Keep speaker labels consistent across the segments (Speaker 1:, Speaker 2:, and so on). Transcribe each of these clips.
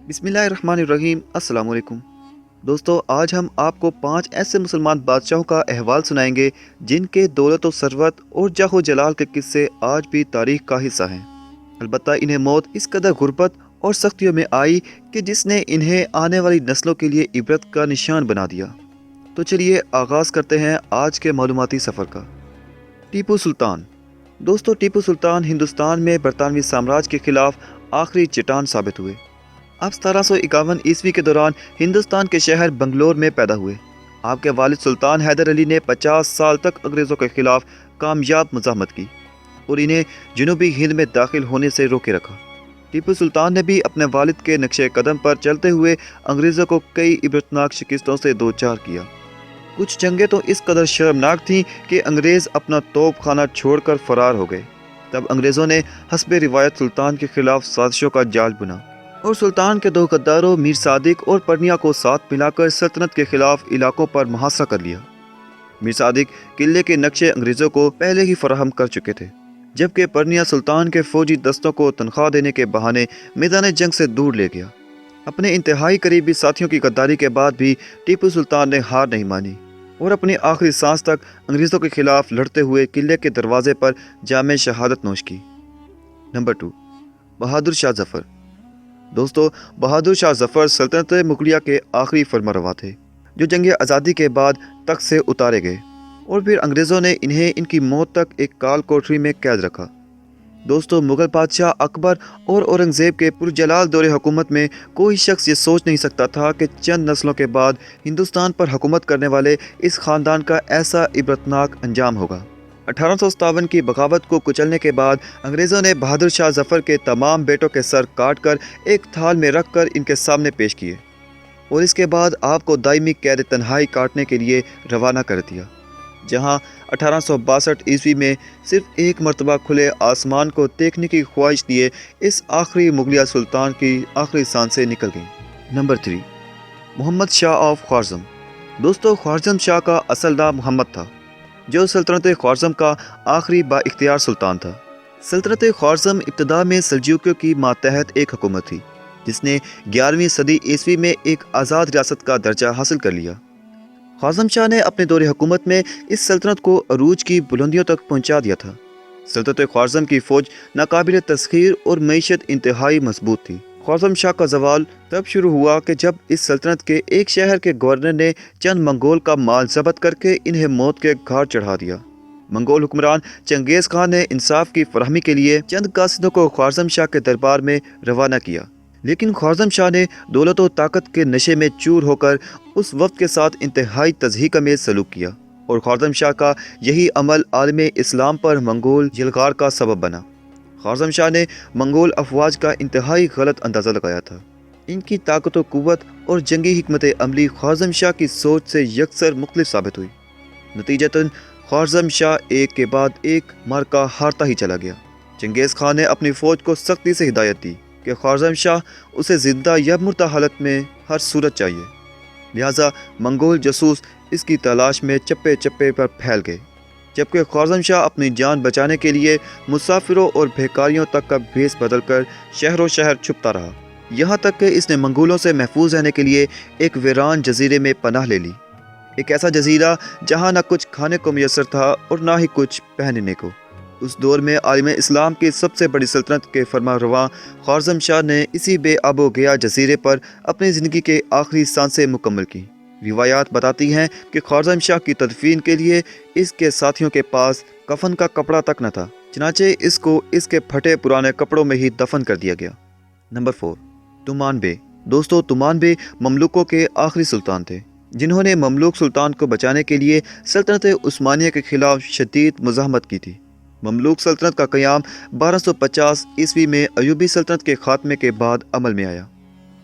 Speaker 1: बिस्मिल्लाहिर्रहमानिर्रहीम। अस्सलाम वालेकुम दोस्तों, आज हम आपको 5 ऐसे मुसलमान बादशाहों का अहवाल सुनाएंगे जिनके दौलत व सरवत और जाहो जलाल के किस्से आज भी तारीख का हिस्सा हैं। अलबत्ता इन्हें मौत इस कदर गुर्बत और सख्तियों में आई कि जिसने इन्हें आने वाली नस्लों के लिए इबरत का निशान बना दिया। तो चलिए आगाज़ करते हैं आज के मालूमाती सफ़र का। टीपू सुल्तान। दोस्तों, टीपू सुल्तान हिंदुस्तान में बरतानवी साम्राज्य के खिलाफ आखिरी चट्टान साबित हुए। आप 1751 ईस्वी के दौरान हिंदुस्तान के शहर बंगलोर में पैदा हुए। आपके वालिद सुल्तान हैदर अली ने 50 साल तक अंग्रेज़ों के खिलाफ कामयाब मुज़ाहमत की और इन्हें जनूबी हिंद में दाखिल होने से रोके रखा। टीपू सुल्तान ने भी अपने वालिद के नक्शे कदम पर चलते हुए अंग्रेज़ों को कई इबरतनाक शिकस्तों से दो चार किया। कुछ जंगें तो इस कदर शर्मनाक थीं कि अंग्रेज़ अपना तोप खाना छोड़कर फरार हो गए। तब अंग्रेज़ों ने हस्बे रिवायत सुल्तान के खिलाफ साजिशों का जाल बुना और सुल्तान के दो गद्दारों मीर सादिक और परनिया को साथ मिलाकर सल्तनत के खिलाफ इलाकों पर मुहासरा कर लिया। मीर सादिक किले के नक्शे अंग्रेज़ों को पहले ही फराहम कर चुके थे, जबकि परनिया सुल्तान के फौजी दस्तों को तनख्वाह देने के बहाने मैदान जंग से दूर ले गया। अपने इंतहाई करीबी साथियों की गद्दारी के बाद भी टीपू सुल्तान ने हार नहीं मानी और अपनी आखिरी सांस तक अंग्रेज़ों के खिलाफ लड़ते हुए किले के दरवाजे पर जामे शहादत नोश की। नंबर 2, बहादुर शाह जफर। दोस्तों, बहादुर शाह जफर सल्तनत मुगलिया के आखिरी फरमारवा थे, जो जंग आज़ादी के बाद तख्त से उतारे गए और फिर अंग्रेज़ों ने इन्हें इनकी मौत तक एक काल कोठरी में कैद रखा। दोस्तों, मुग़ल बादशाह अकबर और औरंगज़ेब के पुरजलाल दौरे हुकूमत में कोई शख्स ये सोच नहीं सकता था कि चंद नस्लों के बाद हिंदुस्तान पर हुकूमत करने वाले इस ख़ानदान का ऐसा इबरतनाक अंजाम होगा। 1857 की बगावत को कुचलने के बाद अंग्रेज़ों ने बहादुर शाह जफर के तमाम बेटों के सर काट कर एक थाल में रख कर इनके सामने पेश किए और इसके बाद आपको दायमी कैद तन्हाई काटने के लिए रवाना कर दिया, जहां 1862 ईस्वी में सिर्फ एक मरतबा खुले आसमान को देखने की ख्वाहिश लिए इस आखिरी मुगलिया सुल्तान की आखिरी सांसें निकल गईं। Number 3, Muhammad Shah of Khwarazm. दोस्तों, ख्वारज़म शाह का असल नाम मोहम्मद था, जो सल्तनत ख्वारज़म का आखिरी बाइख्तियार सुल्तान था। सल्तनत ख्वारज़म इब्तदा में सल्जूकियों की मातहत एक हुकूमत थी, जिसने 11वीं सदी ईस्वी में एक आज़ाद रियासत का दर्जा हासिल कर लिया। ख्वारज़म शाह ने अपने दौरे हुकूमत में इस सल्तनत को अरूज की बुलंदियों तक पहुँचा दिया था। सल्तनत ख्वारज़म की फ़ौज नाकाबिल तस्खीर और मईशत इंतहाई मजबूत थी। ख्वारज़म शाह का जवाल तब शुरू हुआ कि जब इस सल्तनत के एक शहर के गवर्नर ने चंद मंगोल का माल जब्त करके इन्हें मौत के घाट चढ़ा दिया। मंगोल हुक्मरान चंगेज़ खान ने इंसाफ की फरहमी के लिए चंद कासिदों को ख्वारज़म शाह के दरबार में रवाना किया, लेकिन ख्वारज़म शाह ने दौलत व ताकत के नशे में चूर होकर उस वक्त के साथ इंतहाई तज़हीक अमेज़ सलूक किया और ख्वारज़म शाह का यही अमल आलम इस्लाम पर मंगोल यलगार का सबब बना। ख्वारज़म शाह ने मंगोल अफवाज का इंतहाई गलत अंदाज़ा लगाया था। इनकी ताकत व कुव्वत और जंगी हिकमत अमली ख्वारज़म शाह की सोच से यकसर मुख्तलिफ साबित हुई। नतीजतन ख्वारज़म शाह एक के बाद एक मार्का हारता ही चला गया। चंगेज़ खान ने अपनी फ़ौज को सख्ती से हिदायत दी कि ख्वारज़म शाह उसे ज़िंदा या मुर्दा हालत में हर सूरत चाहिए। लिहाजा मंगोल जासूस इसकी तलाश में चप्पे चप्पे पर फैल गए, जबकि ख्वारज़म शाह अपनी जान बचाने के लिए मुसाफिरों और भिखारियों तक का भेस बदल कर शहरों शहर छुपता रहा, यहाँ तक कि इसने मंगोलों से महफूज रहने के लिए एक वीरान जजीरे में पनाह ले ली। एक ऐसा जजीरा जहाँ न कुछ खाने को मैसर था और ना ही कुछ पहनने को। उस दौर में आलिम इस्लाम की सबसे बड़ी सल्तनत के फरमारवा ख्वारज़म शाह ने इसी बेआबो गया जजीरे पर अपनी ज़िंदगी के आखिरी सांसें मुकम्मल की। रिवायात बताती हैं कि ख्वारज़म शाह की तदफीन के लिए इसके साथियों के पास कफन का कपड़ा तक न था, चनाचे इसको इसके फटे पुराने कपड़ों में ही दफन कर दिया गया। नंबर 4, तुमान बे। दोस्तों, तुमान बे ममलूकों के आखिरी सुल्तान थे, जिन्होंने ममलूक सुल्तान को बचाने के लिए सल्तनत उस्मानिया के खिलाफ शदीद मुज़ाहमत की थी। ममलूक सल्तनत का क़याम 1250 ईस्वी में अयूबी सल्तनत के ख़ात्मे के बाद अमल में आया।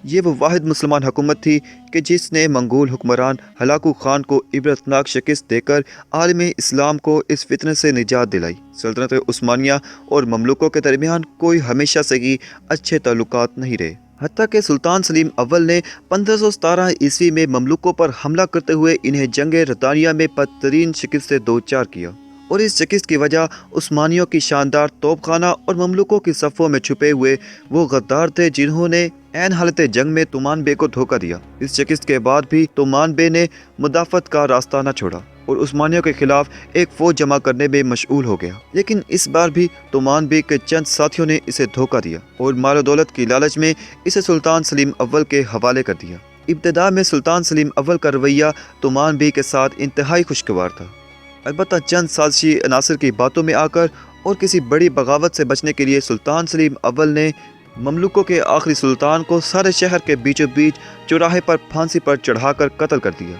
Speaker 1: ये वो वाहिद मुसलमान हुकूमत थी कि जिसने मंगोल हुक्मरान हलाकू खान को इबरतनाक शिकस्त देकर आलम इस्लाम को इस फितने से निजात दिलाई। सल्तनत उस्मानिया और ममलूकों के दरमियान कोई हमेशा से ही अच्छे ताल्लुकात नहीं रहे, हत्ता कि सुल्तान सलीम अव्वल ने 1517 ईस्वी में ममलूकों पर हमला करते हुए इन्हें जंग रदानिया में बदतरीन शिकस्त से दो चार किया और इस शिकस्त की वजह उस्मानियों की शानदार तोपखाना और ममलुकों की सफ़ों में छुपे हुए वो गद्दार थे जिन्होंने ऐन हालत जंग में तुमान बे को धोखा दिया। इस शिकस्त के बाद भी तुमान बे ने मुदाफ़त का रास्ता न छोड़ा और उस्मानियों के खिलाफ एक फौज जमा करने में मशगूल हो गया। लेकिन इस बार भी तुमान बे के चंद साथियों ने इसे धोखा दिया और माल दौलत की लालच में इसे सुल्तान सलीम अव्वल के हवाले कर दिया। इब्तिदा में सुल्तान सलीम अव्वल का रवैया तुमान बे के साथ इंतहाई खुशगवार था। अलबत्ता चंद साजिशी अनासर की बातों में आकर और किसी बड़ी बगावत से बचने के लिए सुल्तान सलीम अव्वल ने ममलुकों के आखिरी सुल्तान को सारे शहर के बीचों बीच चौराहे पर फांसी पर चढ़ाकर कत्ल कर दिया।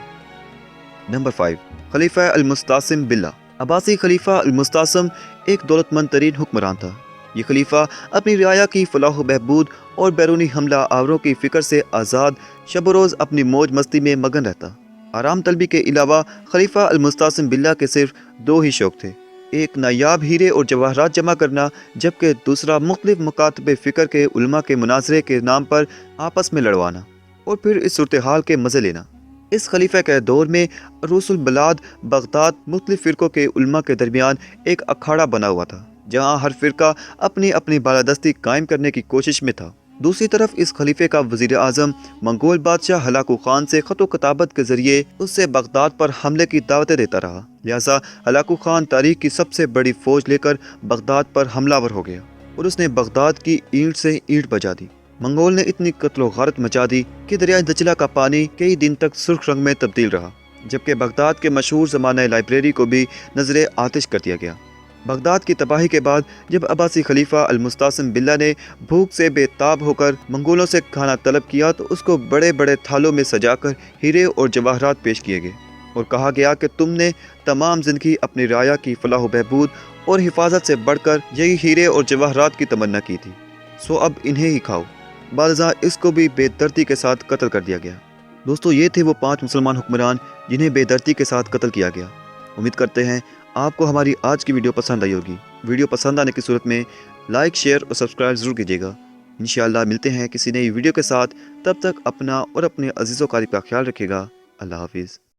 Speaker 1: नंबर 5, खलीफा अल-मुस्तासिम बिल्ला। अब्बासी खलीफा अल-मुस्तासिम एक दौलतमंद तरीन हुक्मरान था। ये खलीफा अपनी रियाया की फलाह बहबूद और बैरूनी हमला आवरों की फिक्र से आज़ाद शब रोज़ अपनी मौज मस्ती में मगन रहता। आराम तलबी के अलावा खलीफा अल-मुस्तासिम बिल्ला के सिर्फ दो ही शौक थे, एक नायाब हीरे और जवाहरात जमा करना, जबकि दूसरा मुख्तलिफ मकातबे फ़िक्र के उलमा के मुनाजरे के नाम पर आपस में लड़वाना और फिर इस सूरत हाल के मज़े लेना। इस खलीफा के दौर में रूसुल बलाद बगदाद मुख्तलिफ फ़िरक़ों के उलमा के दरमियान एक अखाड़ा बना हुआ था, जहाँ हर फ़िरका अपनी अपनी बालादस्ती कायम करने की कोशिश में था। दूसरी तरफ इस खलीफे का वज़ीर आज़म मंगोल बादशाह हलाकू खान से ख़त कताबत के ज़रिए उससे बगदाद पर हमले की दावतें देता रहा। लिहाजा हलाकू खान तारीख की सबसे बड़ी फ़ौज लेकर बगदाद पर हमलावर हो गया और उसने बगदाद की ईंट से ईंट बजा दी। मंगोल ने इतनी कत्लो गारत मचा दी कि दरिया दजला का पानी कई दिन तक सुर्ख रंग में तब्दील रहा, जबकि बगदाद के मशहूर ज़माना लाइब्रेरी को भी नजर आतिश कर दिया गया। बगदाद की तबाही के बाद जब अब्बासी खलीफा अल-मुस्तासिम बिल्ला ने भूख से बेताब होकर मंगोलों से खाना तलब किया तो उसको बड़े बड़े थालों में सजाकर हीरे और जवाहरात पेश किए गए और कहा गया कि तुमने तमाम ज़िंदगी अपनी राया की फलाह बहबूद और हिफाजत से बढ़कर यही हीरे और जवाहरात की तमन्ना की थी, सो अब इन्हें ही खाओ। बादशाह इसको भी बेदर्दी के साथ कत्ल कर दिया गया। दोस्तों, ये थे वो 5 मुसलमान हुक्मरान जिन्हें बेदर्दी के साथ कत्ल किया गया। उम्मीद करते हैं आपको हमारी आज की वीडियो पसंद आई होगी। वीडियो पसंद आने की सूरत में लाइक, शेयर और सब्सक्राइब ज़रूर कीजिएगा। इंशाअल्लाह मिलते हैं किसी नई वीडियो के साथ। तब तक अपना और अपने अजीज़ों क़रीब का ख्याल रखिएगा। अल्लाह हाफिज़।